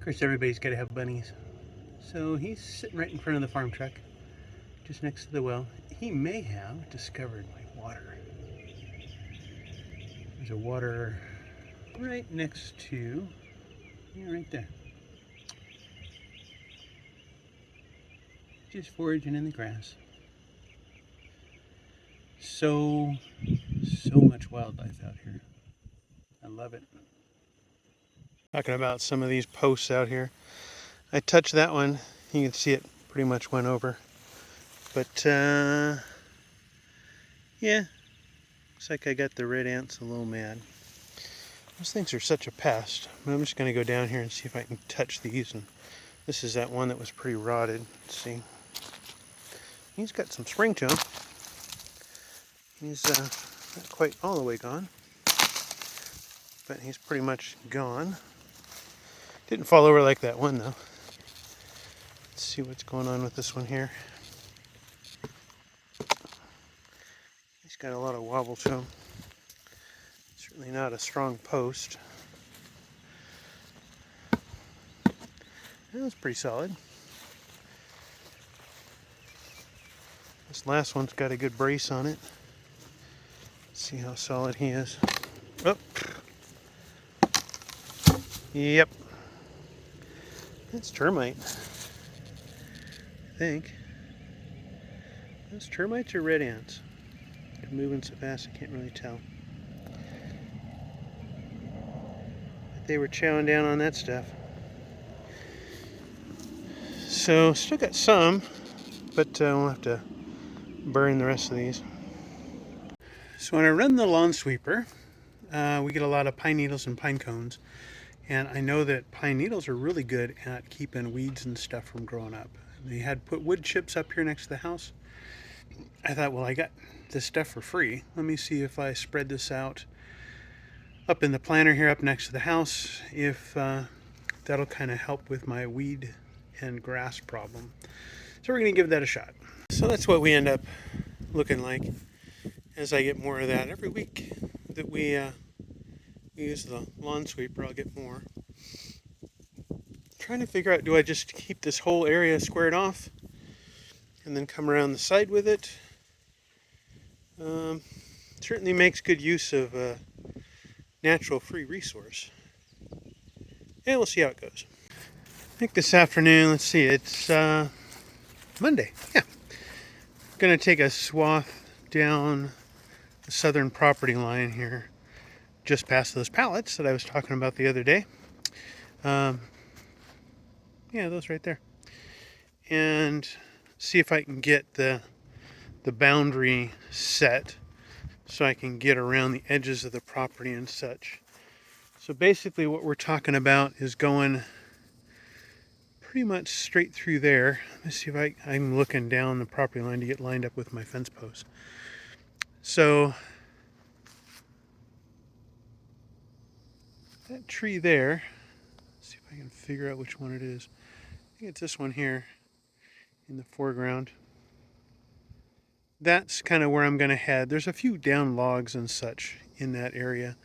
Of course, everybody's got to have bunnies. So he's sitting right in front of the farm truck, just next to the well. He may have discovered my water. There's a water right next to, yeah, right there. Just foraging in the grass. So much wildlife out here. I love it. Talking about some of these posts out here. I touched that one. You can see it pretty much went over. But yeah, looks like I got the red ants a little mad. Those things are such a pest. But I'm just going to go down here and see if I can touch these. And this is that one that was pretty rotted. Let's see. He's got some spring to him. He's not quite all the way gone, but he's pretty much gone. Didn't fall over like that one though. Let's see what's going on with this one here. He's got a lot of wobble to him. Certainly not a strong post. That was pretty solid. This last one's got a good brace on it. Let's see how solid he is. Oh. Yep. That's termite. I think. Those termites or red ants? They're moving so fast I can't really tell. But they were chowing down on that stuff. So still got some, but we'll have to burn the rest of these. So when I run the lawn sweeper, we get a lot of pine needles and pine cones. And I know that pine needles are really good at keeping weeds and stuff from growing up. They had put wood chips up here next to the house. I thought, well, I got this stuff for free. Let me see if I spread this out up in the planter here up next to the house, if that'll kind of help with my weed and grass problem. So we're going to give that a shot. So that's what we end up looking like as I get more of that. Every week that we use the lawn sweeper, I'll get more. Trying to figure out, do I just keep this whole area squared off and then come around the side with it? Certainly makes good use of a natural free resource. And we'll see how it goes. I think this afternoon, let's see, it's Monday. Yeah. Gonna take a swath down the southern property line here, just past those pallets that I was talking about the other day. Yeah, those right there. And see if I can get the boundary set so I can get around the edges of the property and such. So basically what we're talking about is going pretty much straight through there. Let's see if I'm looking down the property line to get lined up with my fence post. So that tree there, let's see if I can figure out which one it is. I think it's this one here in the foreground. That's kind of where I'm going to head. There's a few down logs and such in that area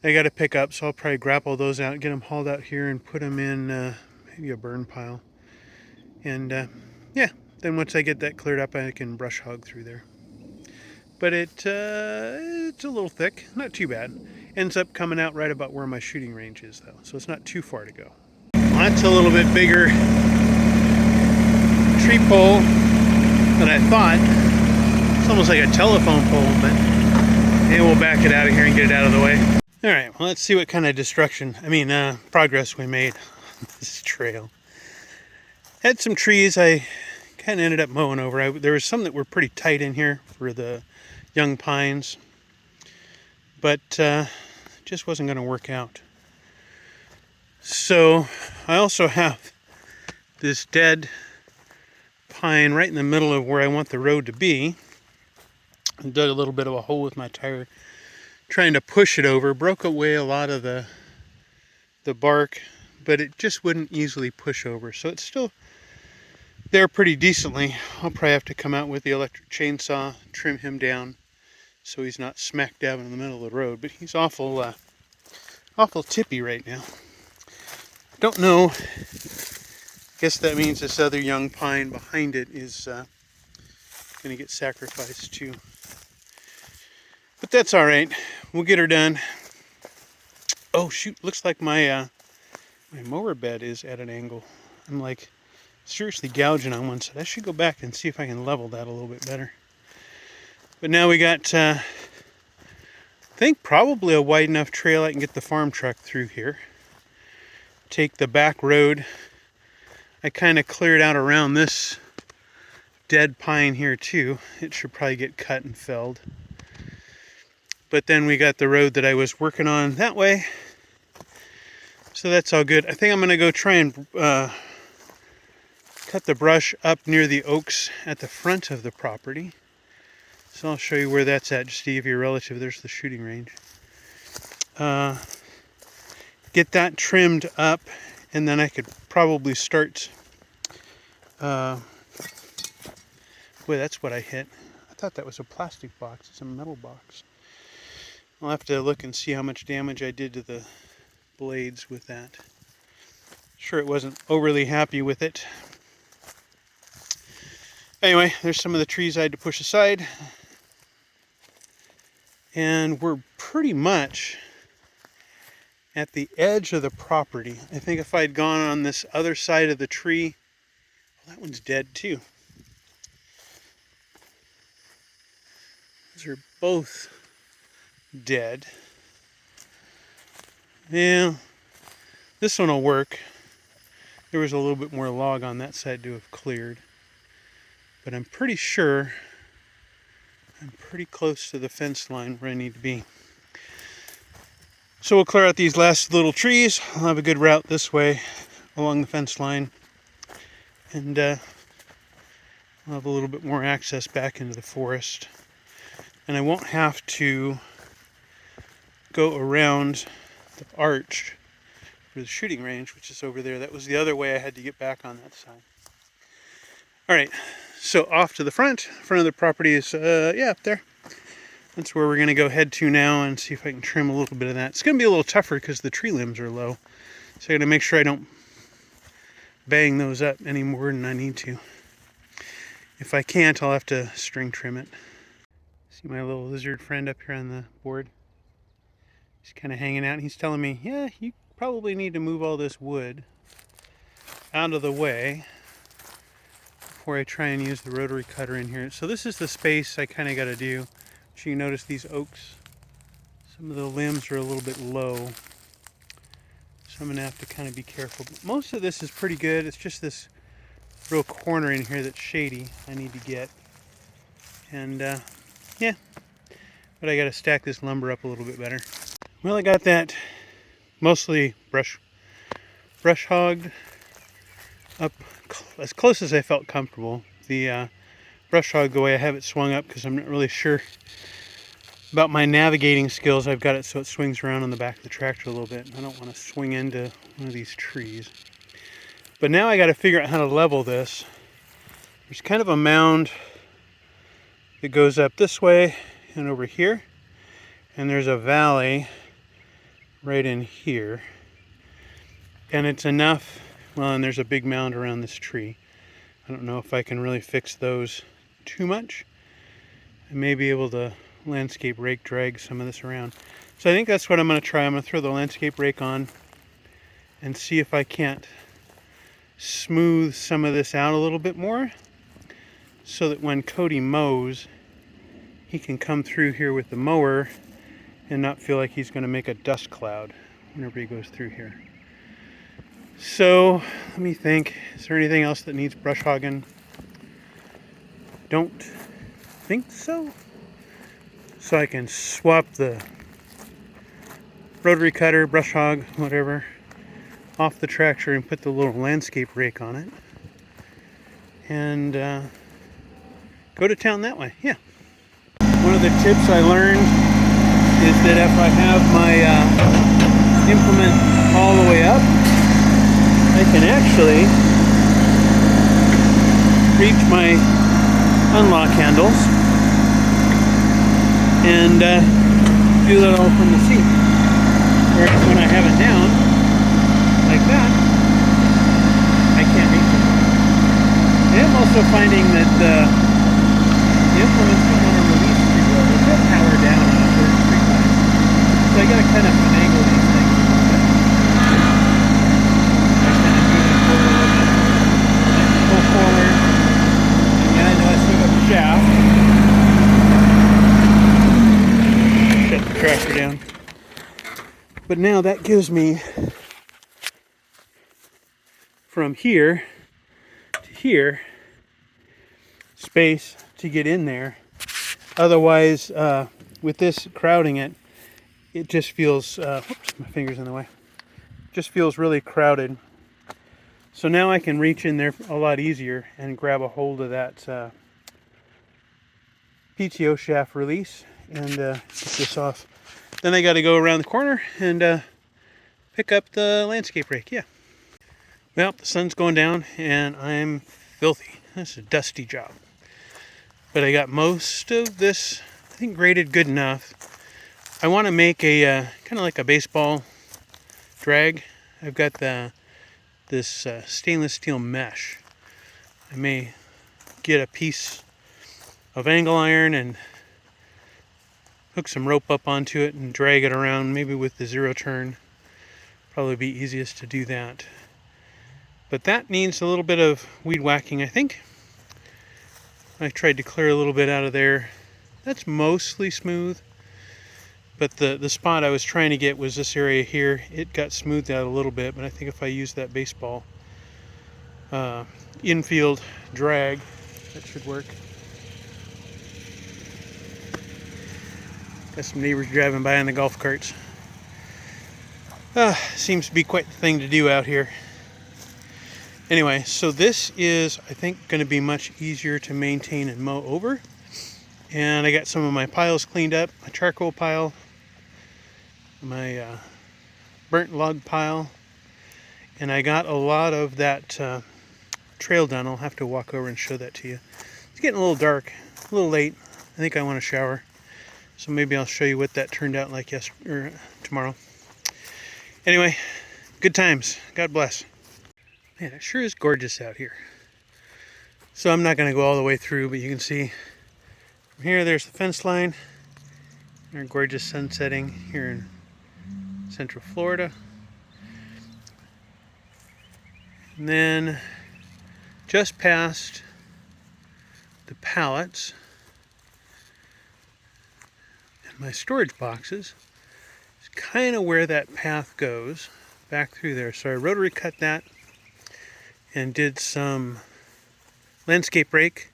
I got to pick up, so I'll probably grapple those out, get them hauled out here and put them in maybe a burn pile. And yeah, then once I get that cleared up, I can brush hog through there. But it's a little thick, not too bad. Ends up coming out right about where my shooting range is though, so it's not too far to go. Well, that's a little bit bigger tree pole than I thought. It's almost like a telephone pole, but maybe we'll back it out of here and get it out of the way. All right, well, let's see what kind of progress we made on this trail. Had some trees I kind of ended up mowing over. There was some that were pretty tight in here for the young pines, but just wasn't going to work out. So I also have this dead pine right in the middle of where I want the road to be. I dug a little bit of a hole with my tire trying to push it over, broke away a lot of the bark, but it just wouldn't easily push over. So it's still there pretty decently. I'll probably have to come out with the electric chainsaw, trim him down so he's not smack dab in the middle of the road, but he's awful tippy right now. Don't know. Guess that means this other young pine behind it is going to get sacrificed too. But that's all right. We'll get her done. Oh shoot! Looks like my my mower bed is at an angle. I'm like seriously gouging on one side. I should go back and see if I can level that a little bit better. But now we got, I think probably a wide enough trail I can get the farm truck through here. Take the back road. I kind of cleared out around this dead pine here too. It should probably get cut and felled. But then we got the road that I was working on that way. So that's all good. I think I'm going to go try and cut the brush up near the oaks at the front of the property. So I'll show you where that's at, just to give you a relative. There's the shooting range. Get that trimmed up, and then I could probably start... boy, that's what I hit. I thought that was a plastic box. It's a metal box. I'll have to look and see how much damage I did to the blades with that. Sure, it wasn't overly happy with it. Anyway, there's some of the trees I had to push aside. And we're pretty much at the edge of the property. I think if I'd gone on this other side of the tree, well, that one's dead too. Those are both dead. Yeah, this one will work. There was a little bit more log on that side to have cleared. But I'm pretty sure I'm pretty close to the fence line where I need to be. So we'll clear out these last little trees. I'll have a good route this way along the fence line. And I'll have a little bit more access back into the forest. And I won't have to go around the arch for the shooting range, which is over there. That was the other way I had to get back on that side. All right, so off to the front of the property is, yeah, up there. That's where we're going to go head to now and see if I can trim a little bit of that. It's going to be a little tougher because the tree limbs are low. So I got to make sure I don't bang those up any more than I need to. If I can't, I'll have to string trim it. See my little lizard friend up here on the board? He's kind of hanging out, and he's telling me, yeah, you probably need to move all this wood out of the way before I try and use the rotary cutter in here. So this is the space I kind of got to do. So you notice these oaks, some of the limbs are a little bit low. So I'm going to have to kind of be careful. But most of this is pretty good. It's just this real corner in here that's shady I need to get. And yeah, but I got to stack this lumber up a little bit better. Well, I got that mostly brush hogged up as close as I felt comfortable. The brush hog, the way I have it swung up, because I'm not really sure about my navigating skills. I've got it so it swings around on the back of the tractor a little bit. I don't want to swing into one of these trees. But now I got to figure out how to level this. There's kind of a mound that goes up this way and over here. And there's a valley right in here. And it's enough, well, and there's a big mound around this tree. I don't know if I can really fix those too much. I may be able to landscape rake drag some of this around. So I think that's what I'm going to try. I'm going to throw the landscape rake on and see if I can't smooth some of this out a little bit more, so that when Cody mows, he can come through here with the mower and not feel like he's going to make a dust cloud whenever he goes through here. So let me think, is there anything else that needs brush hogging? Don't think so. So I can swap the rotary cutter, brush hog, whatever, off the tractor and put the little landscape rake on it and go to town that way. Yeah. One of the tips I learned is that if I have my implement all the way up, I can actually reach my unlock handles and do that all from the seat. Whereas when I have it down like that, also finding that the implements don't want to release pretty well. There's no power down on a certain frequency. So I got to kind of finagle these things a little bit. I kind of move it forward a little bit. Pull forward. And I know I still got the shaft. Shut the tractor down. But now that gives me from here to here space to get in there. Otherwise, with this crowding it, it just feels, whoops, my finger's in the way. Just feels really crowded. So now I can reach in there a lot easier and grab a hold of that PTO shaft release and get this off. Then I got to go around the corner and pick up the landscape rake. Yeah. Well, the sun's going down and I'm filthy. This is a dusty job. But I got most of this, I think, graded good enough. I want to make a kind of like a baseball drag. I've got this stainless steel mesh. I may get a piece of angle iron and hook some rope up onto it and drag it around, maybe with the zero turn. Probably be easiest to do that. But that needs a little bit of weed whacking, I think. I tried to clear a little bit out of there. That's mostly smooth. But the spot I was trying to get was this area here. It got smoothed out a little bit, but I think if I use that baseball infield drag, that should work. Got some neighbors driving by on the golf carts. Seems to be quite the thing to do out here. Anyway, so this is, I think, going to be much easier to maintain and mow over. And I got some of my piles cleaned up, my charcoal pile, my burnt log pile, and I got a lot of that trail done. I'll have to walk over and show that to you. It's getting a little dark, a little late. I think I want to shower. So maybe I'll show you what that turned out like tomorrow. Anyway, good times. God bless. Man, it sure is gorgeous out here. So I'm not going to go all the way through, but you can see from here, there's the fence line. And our gorgeous sun setting here in Central Florida. And then just past the pallets and my storage boxes is kind of where that path goes back through there. So I rotary cut that and did some landscape rake.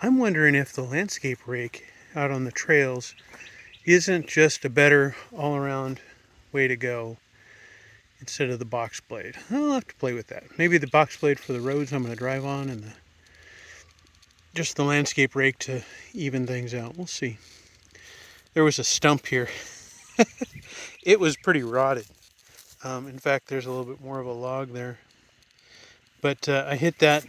I'm wondering if the landscape rake out on the trails isn't just a better all-around way to go instead of the box blade. I'll have to play with that. Maybe the box blade for the roads I'm going to drive on and just the landscape rake to even things out. We'll see. There was a stump here. It was pretty rotted. In fact, there's a little bit more of a log there. But I hit that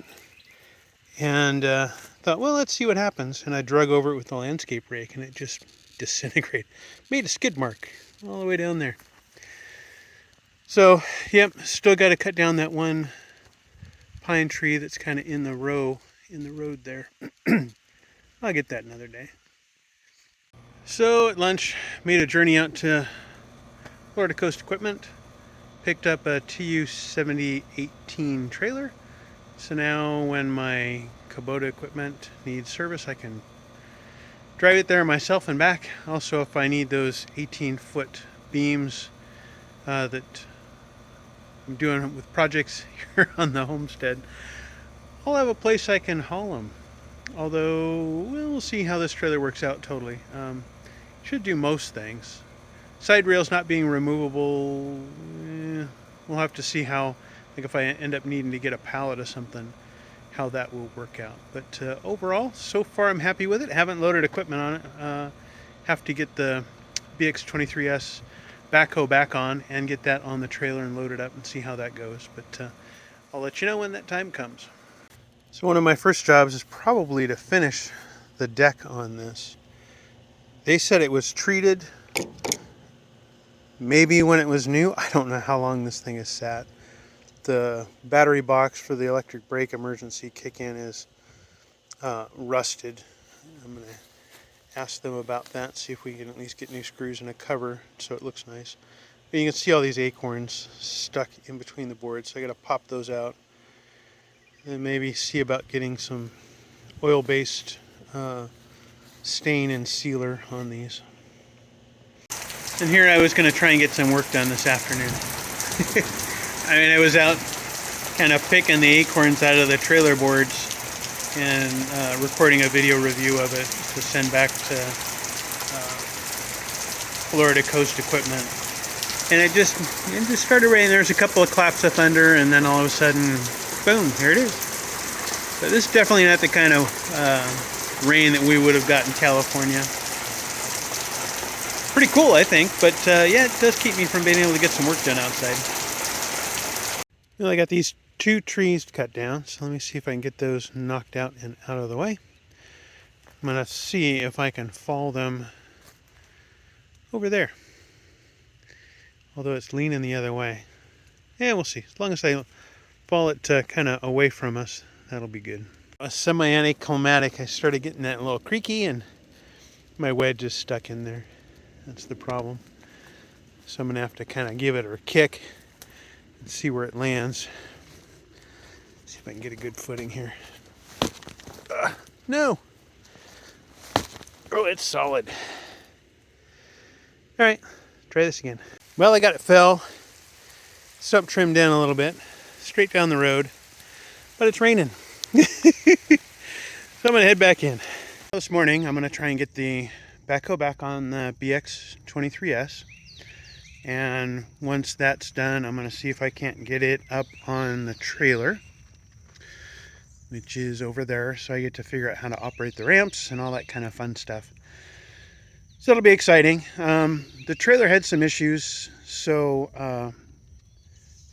and thought, well, let's see what happens. And I drug over it with the landscape rake and it just disintegrated. Made a skid mark all the way down there. So, yep, still got to cut down that one pine tree that's kind of in the road there. I'll get that another day. So at lunch, made a journey out to Florida Coast Equipment. Picked up a TU 7018 trailer. So now when my Kubota equipment needs service, I can drive it there myself and back. Also, if I need those 18-foot beams that I'm doing with projects here on the homestead, I'll have a place I can haul them. Although, we'll see how this trailer works out totally. Should do most things. Side rails not being removable, we'll have to see how, like if I end up needing to get a pallet or something, how that will work out. But overall, so far I'm happy with it. Haven't loaded equipment on it. Have to get the BX23S backhoe back on and get that on the trailer and load it up and see how that goes. But I'll let you know when that time comes. So one of my first jobs is probably to finish the deck on this. They said it was treated maybe when it was new. I don't know how long this thing has sat. The battery box for the electric brake emergency kick-in is rusted. I'm going to ask them about that, see if we can at least get new screws and a cover so it looks nice. But you can see all these acorns stuck in between the boards, so I got to pop those out. And maybe see about getting some oil-based stain and sealer on these. And here I was going to try and get some work done this afternoon. I mean, I was out kind of picking the acorns out of the trailer boards and recording a video review of it to send back to Florida Coast Equipment. And it just started raining. There's a couple of claps of thunder, and then all of a sudden, boom, here it is. But this is definitely not the kind of rain that we would have got in California. Pretty cool, I think, but yeah, it does keep me from being able to get some work done outside. Well, I got these 2 trees cut down, so let me see if I can get those knocked out and out of the way. I'm going to see if I can fall them over there. Although it's leaning the other way. Yeah, we'll see. As long as I fall it kind of away from us, that'll be good. A semi-anticlimactic, I started getting that little creaky and my wedge is stuck in there. That's the problem. So I'm going to have to kind of give it a kick and see where it lands. See if I can get a good footing here. No! Oh, it's solid. Alright, try this again. Well, I got it fell. Stump trimmed down a little bit. Straight down the road. But it's raining. So I'm going to head back in. This morning, I'm going to try and get the backhoe back on the BX23S. And once that's done, I'm going to see if I can't get it up on the trailer, which is over there. So I get to figure out how to operate the ramps and all that kind of fun stuff. So it'll be exciting. The trailer had some issues, so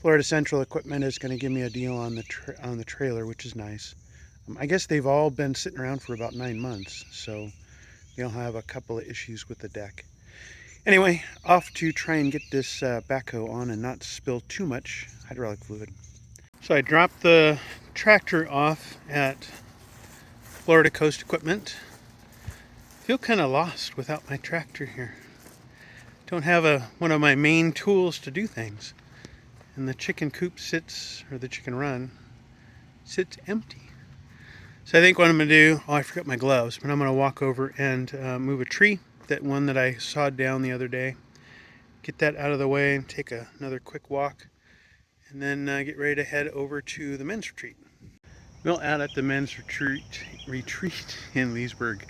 Florida Central Equipment is going to give me a deal on the trailer, which is nice. I guess they've all been sitting around for about 9 months, so they'll have a couple of issues with the deck. Anyway, off to try and get this backhoe on and not spill too much hydraulic fluid. So I dropped the tractor off at Florida Coast Equipment. I feel kind of lost without my tractor here. Don't have one of my main tools to do things. And the chicken coop sits, or the chicken run, sits empty. So I think what I'm going to do, I forgot my gloves, but I'm going to walk over and move a tree, that one that I sawed down the other day. Get that out of the way and take another quick walk. And then get ready to head over to the men's retreat. Well, out at the men's retreat in Leesburg,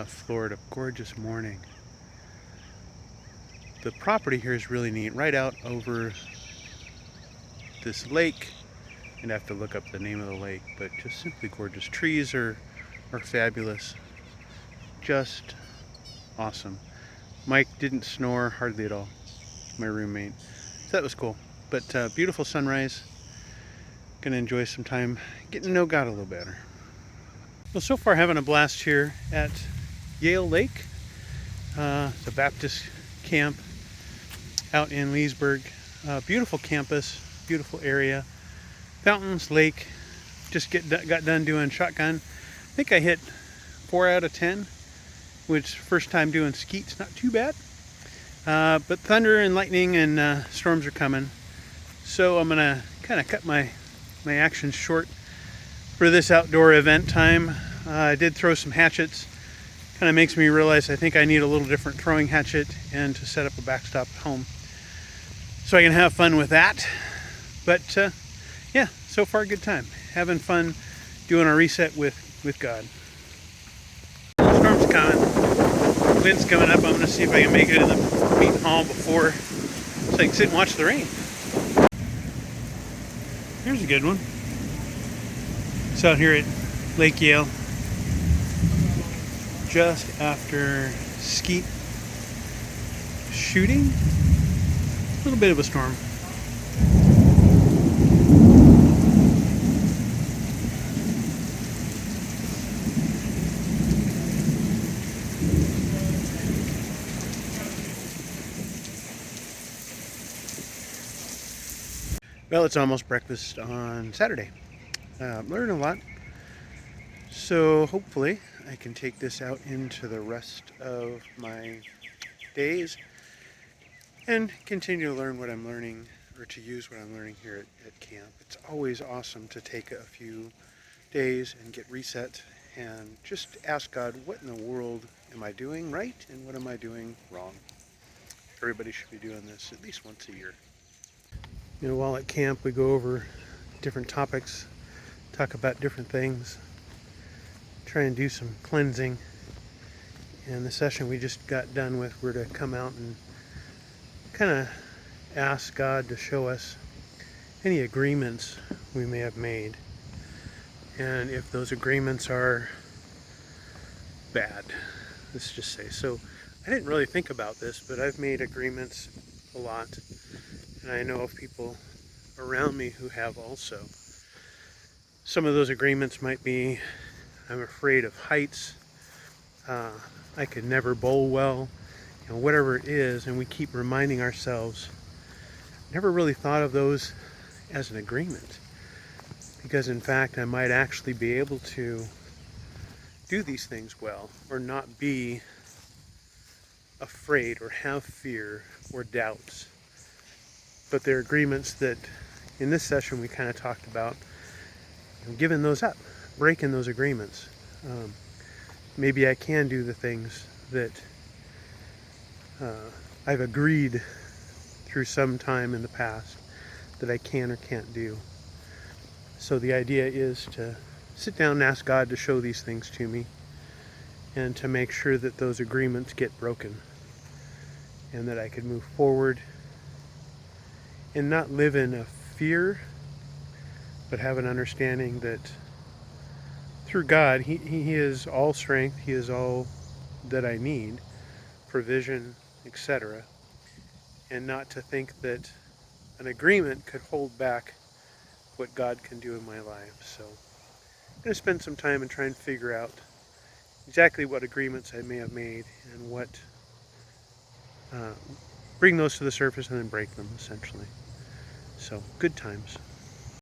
Florida. Gorgeous morning. The property here is really neat. Right out over this lake. I'd have to look up the name of the lake, but just simply gorgeous. Trees are fabulous. Just awesome. Mike didn't snore hardly at all, my roommate. So that was cool. But beautiful sunrise. Gonna enjoy some time getting to know God a little better. Well, so far having a blast here at Yale Lake. It's a Baptist camp out in Leesburg. Beautiful campus, beautiful area. Fountains, lake. Just got done doing shotgun. I think I hit 4 out of 10, which first time doing skeet's not too bad. But thunder and lightning and storms are coming. So I'm gonna kind of cut my actions short for this outdoor event time. I did throw some hatchets. Kind of makes me realize I think I need a little different throwing hatchet and to set up a backstop at home. So I can have fun with that. But yeah, so far good time. Having fun doing a reset with God. Storm's coming. Wind's coming up. I'm going to see if I can make it in the meeting hall before so I can sit and watch the rain. Here's a good one. It's out here at Lake Yale. Just after skeet shooting. A little bit of a storm. Well, it's almost breakfast on Saturday. Learned a lot. So hopefully I can take this out into the rest of my days and continue to learn what I'm learning, or to use what I'm learning here at camp. It's always awesome to take a few days and get reset and just ask God, what in the world am I doing right and what am I doing wrong? Everybody should be doing this at least once a year. You know, while at camp we go over different topics, talk about different things, try and do some cleansing. And the session we just got done with, we're to come out and kind of ask God to show us any agreements we may have made, and if those agreements are bad, let's just say. So I didn't really think about this, but I've made agreements a lot, and I know of people around me who have also. Some of those agreements might be, I'm afraid of heights, I could never bowl well, you know, whatever it is, and we keep reminding ourselves. Never really thought of those as an agreement, because in fact I might actually be able to do these things well, or not be afraid or have fear or doubts. But they're agreements that in this session we kind of talked about, you know, giving those up, breaking those agreements. Maybe I can do the things that I've agreed through some time in the past that I can or can't do. So the idea is to sit down and ask God to show these things to me, and to make sure that those agreements get broken, and that I can move forward and not live in a fear, but have an understanding that through God, He is all strength, He is all that I need, provision, etc. And not to think that an agreement could hold back what God can do in my life. So I'm going to spend some time and try and figure out exactly what agreements I may have made, and what bring those to the surface and then break them, essentially. So good times.